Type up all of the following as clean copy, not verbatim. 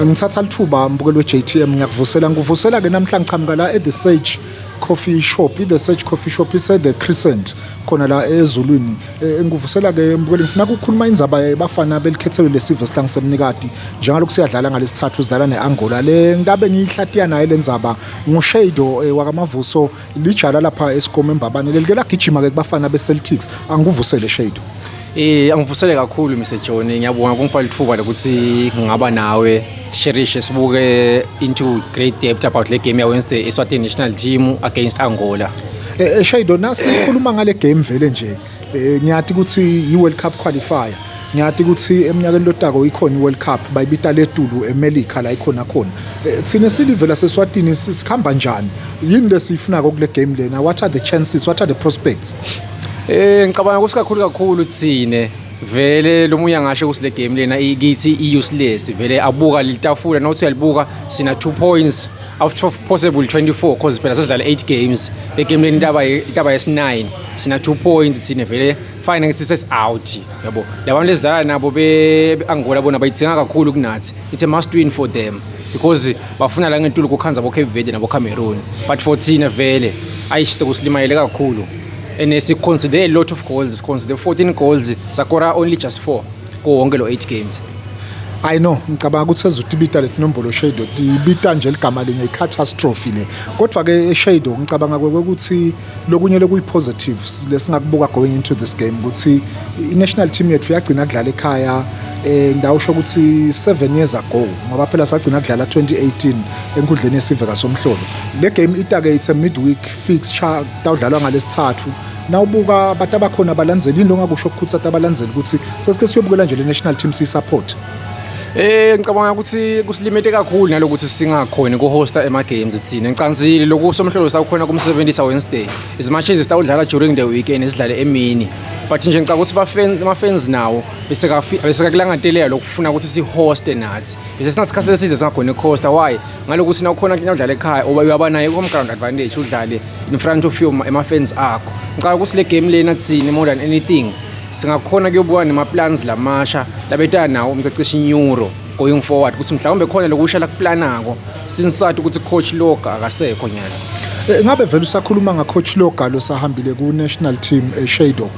Ngithatha lithuba mbukeli we-JTM ngiyakuvusela ke namhlanje ngichamuka la at the Sage Coffee Shop. The Sage Coffee Shop is at the Crescent khona la eZulwini. Ngikuvusela ke mbukeli ngifuna ukukhuluma indzaba yabafana belikhethelwe lesive silangisemnikati njengalokhu siyadlala ngalesithathu sidlala neAngola. Le ngabe ngiyihlatiya naye lenzaba nguShado wakamavuso lijala lapha eSigoma eMbabane lelike lagijima ke kubafana beCeltics. Angikuvusele Shado. Angivusele kakhulu Mr John, ngiyabonga kungipha lithuba lokuthi ngingaba nawe share sibuke into great depth about le game ya Wednesday eSwatini national team against Angola. Shado nasikhuluma ngale game vele nje ngiyathi ukuthi iWorld Cup qualifier, ngiyathi ukuthi eminyakeni lotako ikhona iWorld Cup bayibita letulu eMelika la ikhona khona. Thina silive la seSwatini sikhamba njani yini lesifuna kule game lena? What are the chances, what are the prospects? Ngicabanga kakhulu thine vele lomuya ngasho ukuthi le game lena ikithi useless vele abuka litafula nothi uyalibuka sina 2 points out of possible 24 cause phela sesidlala 8 games le game lena intaba yes9 sina 2 points thine vele fine ngisise out yabo labantu lesidlala nabo beAngola bona bayithenga kakhulu kunathi. It's a must win for them because bafuna la ngentulu kukhanza bo Cape Verde nabo Cameroon, but for thina vele ayishise kusilimayele kakhulu. And we consider a lot of goals, consider 14 goals, Sakura only just 4, go onke lo 8 games. I know ngicabanga ukuthi ezotibita letinombolo Shado tibita nje ligama linye icatastrophe le. Kodwa ke Shado ngicabanga ukuthi lokunye lokuyipositives lesingakubuka going into this game ukuthi i-national team yethu yagcina kudlala ekhaya ngawusho ukuthi 7 years ago ngoba phela sagcina kudlala 2018 enkundleni yesive kaSomhlolo. Le game it's a midweek fixture tawudlalwa ngalesithathu. Nawubuka abantu abakhona abalandzeli into ngakusho ukuthi abalandzeli ukuthi sesike siyobukela nje le national team si support. Ngicabanga ukuthi kusilimete kakhulu nalokuthi singakhona ukuhosta ema games thina. Ngicanzile lokuSomhlolo sakhona kumsebenzisa Wednesday. As much as sitawudlala during the weekend sidlale emini. But nje ngicabanga ukuthi ama-fans nawo bese kulangateleya lokufuna ukuthi sihoste nathi. Bese sinasikhathi lesize singakhona ukuhosta. Why? Ngalokuthi nawukhona udlala ekhaya oba uyaba home ground advantage udlale in front of you ama-fans akho. Ngicabanga ukuthi le game lena thina more than anything singakhona kuyobuka nema-plans lamasha labeta nawo umqeqeshi Euro going forward ukuthi mhlawumbe khona lokusha la kuplanako sinsati ukuthi coach Loga akasekho nyalo. Ngabe vele usakhuluma ngacoach Loga lo sahambile ku national team Shado.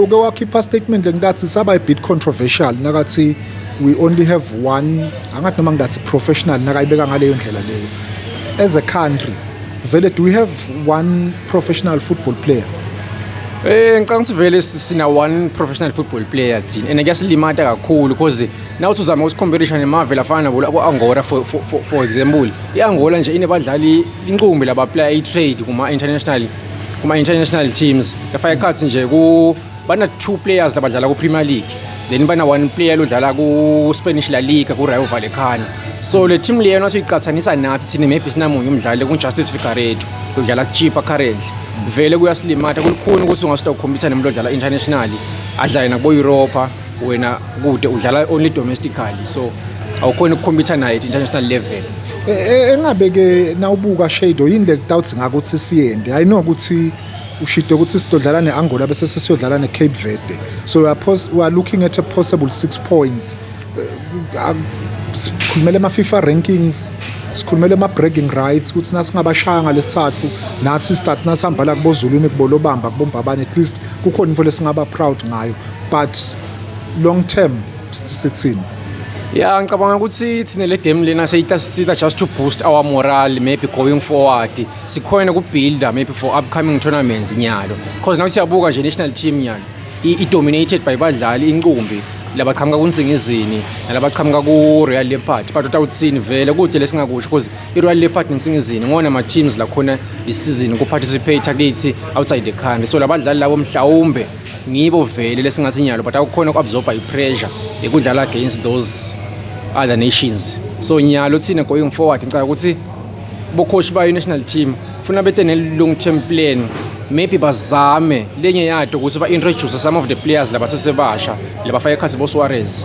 Uke wakhipha statement lengathi saba a bit controversial nakathi we only have one, angathi noma ngathi professional nakayibeka ngaleyo ndlela leyo. As a country vele do we have one professional football player? Ngicabanga vele sina one professional football player thina and kuyasilimata kakhulu because now uzama usicompetition nemave lafana nabo Angola for example. iAngola nje inebadlali inqumbi laba player i-trade kuma international teams. Yafaya cuts nje ku bana 2 players labadlala ku Premier League, then bana 1 player lodlala ku Spanish La Liga ku Rayo Vallecano. So le team leyo nathi iqathanisa nathi sine maybe sinamunye umdlali ku Justice Figueiredo udlala cheaper currently. Vele kuyasilimata kulukhuni ukuthi ungasita ukhompyutha nemlo odlala internationally adlala nakubo Europa wena kude udlala only domestically, so awukhona ukukhompyutha naye at international level. Engabe ke nawubuka Shado yini le doubts ngakuthi siyende. I know ukuthi ushito ukuthi sidodlala neAngola bese sesiyodlala neCape Verde, so we are looking at a possible 6 points. Sikhulumela ama-FIFA rankings, sikhulumela ama-bragging rights ukuthi nasingabashaya ngalesithathu nathi stats nasihamba la kubo Zulwini kubolobamba kubo Mbabane at least kukhona into lesingaba proud ngayo, but long term sithini? Ngicabanga ukuthi thina le game lena siyita just to boost our morale maybe going forward. Sikhona ku-builder maybe for upcoming tournaments nyalo because now siyabuka nje national team nyalo i-dominated by badlali inqumbi labaqhamuka kuNsingizini nalabaqhamuka ku Royal Leopard, but utawutsini vele kude lesingakusho because iRoyal Leopard neNsingizini ngona ama teams la khona this season ku participate kithi outside the country, so labadlali labo mhlawumbe ngibo vele lesingathi nyalo but akukhona ku-absorba i-pressure ekudlala against those other nations. So nyalo thina going forward ngicabanga ukuthi bo coach ba national team funa bete ne long term plan, maybe bazame lenye yato ukuthi ba introduce some of the players labasesebasha labafaya ekhasi bo Suarez.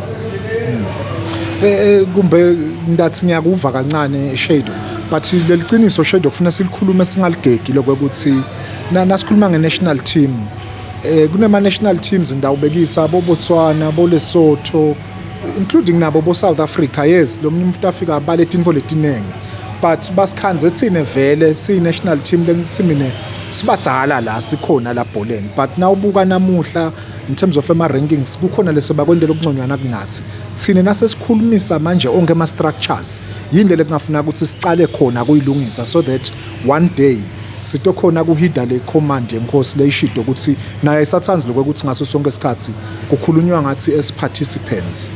Kumbe ngathi ngiyakuva kancane Shado, but leliqiniso Shado kufuna silikhulume singaligegi lokuthi nasikhuluma nge-national team kunema-national teams ndawubekisa bo Botswana bo Lesotho including nabo bo South Africa. Yes, lo mnye umuntu afika baletha info letinengi, but basikhanze thine vele siyi national team lengithimine sibadzala la sikhona la bholeni. But now ubuka namuhla in terms of ema rankings kukhona lesebakwendela okunconywana kunathi. Thine nasesikhulumisa manje onke ama structures yindlela ekungafuna ukuthi sicale khona kuyilungisa, so that one day sitokhona kuhida le command yenkosi leyishido ukuthi naye isathanzi lokho ukuthi ngaso sonke isikhathi kukhulunywa ngathi as participants.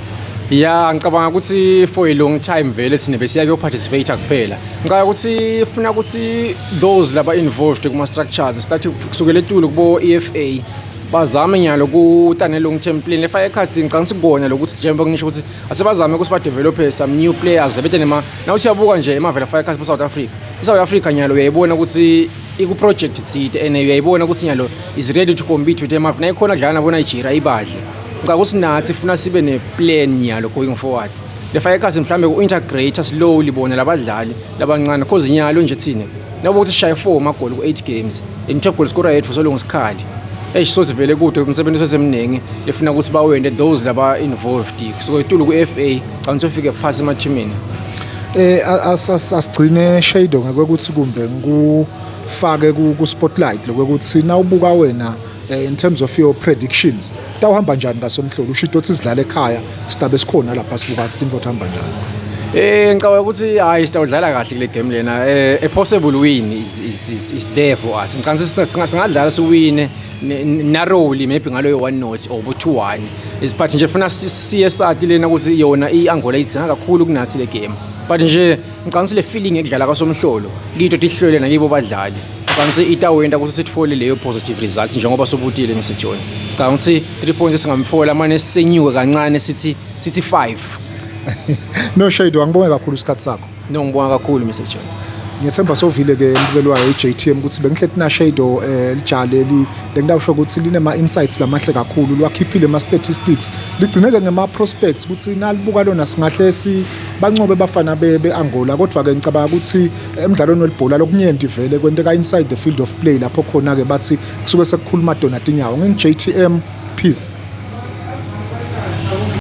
Ya ngicabanga ukuthi for a long time vele sine besiya kuyoparticipate kuphela. Ngicabanga ukuthi funa ukuthi those laba involved kuma structures start kusukela etulo kubo EFA bazame nyalo kutane long term plan lefaya ekhathi ngicanga sikubona lokuthi njengoba ngisho ukuthi asebazame ukuthi ba develop some new players lebethe nema na uthi yabuka nje emavela fire ekhathi South Africa. South Africa nyalo uyayibona ukuthi iku project thide and uyayibona ukuthi nyalo is ready to compete with emavela ikhona dlala nabo Nigeria ibadle. Ngicabanga ukuthi nathi funa sibe ne plan nyalo going forward. Lefaya ekhathi mhlambe ku integrate slowly bona labadlali labancane cause nyalo nje thine nabo ukuthi shy 4 magoli ku 8 games in top goal scorer yethu so long isikhathi eshisoze vele kude umsebenzi osemningi lefuna ukuthi bawende those laba involved so etulu ku FA kanti sofike phasi emathimini asigcine Shado ngeke kumbe ngufake ku spotlight lokuthi na ubuka wena in terms of your predictions tawuhamba njani ngasomhlolo ushido ukuthi sidlala ekhaya sitabe sikhona lapha sibuka Steamboat hamba njani. Ngicabanga ukuthi hayi sitawudlala kahle kule game lena a possible win is there for us. Ngicabanga singadlala siwine narrowly maybe ngalo 1-0 or 2-1 isiphathi nje funa siye sathi lena ukuthi yona iAngola idzinga kakhulu kunathi le game, but nje ngicabanga le feeling ekudlala kwasomhlolo kito tihlwele nayibo badlali ngicabanga itawenda ukuthi sithole leyo positive results njengoba sobutile Mr John. Ngicabanga ukuthi 3 points singamfola manje sisenyuke kancane sithi 5. No Shado angibonge kakhulu isikhathi sakho. No ngibonga kakhulu Mr John. Ngiyethemba sovile ke mbukelo JTM ukuthi bengihlethi na Shado lijale lengidawusho ukuthi linema insights lamahle kakhulu lwakhiphile ama statistics ligcineke ngema prospects ukuthi nalibuka lona singahle bancobe bafana beAngola, kodwa ke ngicabanga ukuthi emidlalweni welibhola lokunyenti vele kwenteka inside the field of play lapho khona ke bathi kusuke sekukhuluma Donald Nyawo ngi JTM. Peace.